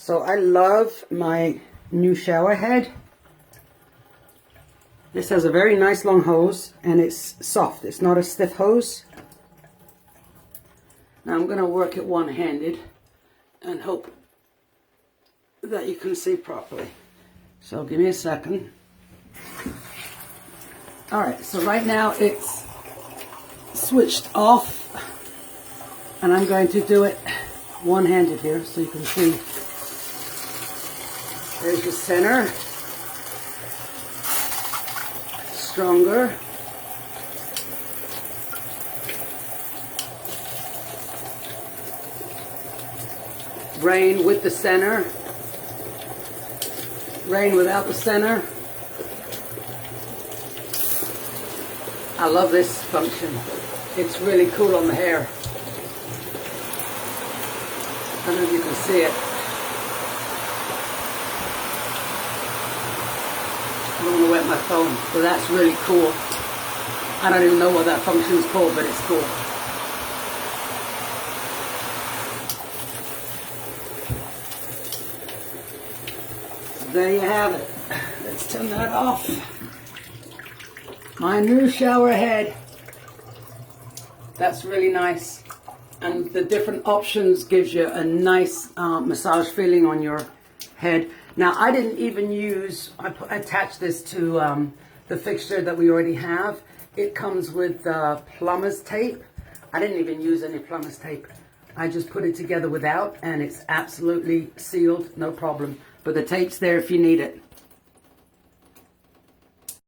So I love my new shower head. This has a very nice long hose and it's soft. It's not a stiff hose. Now I'm going to work it one-handed and hope that you can see properly. So give me a second. Alright, so right now it's switched off and I'm going to do it one-handed here so you can see. There's the center. Stronger. Rain with the center. Rain without the center. I love this function. It's really cool on the hair. I don't know if you can see it. I don't want to wet my phone, but that's really cool. I don't even know what that function is called, but it's cool. So there you have it. Let's turn that off. My new shower head. That's really nice. And the different options gives you a nice massage feeling on your head. Now I didn't even use, I attached this to the fixture that we already have. It comes with plumber's tape. I didn't even use any plumber's tape. I just put it together without and it's absolutely sealed, no problem. But the tape's there if you need it.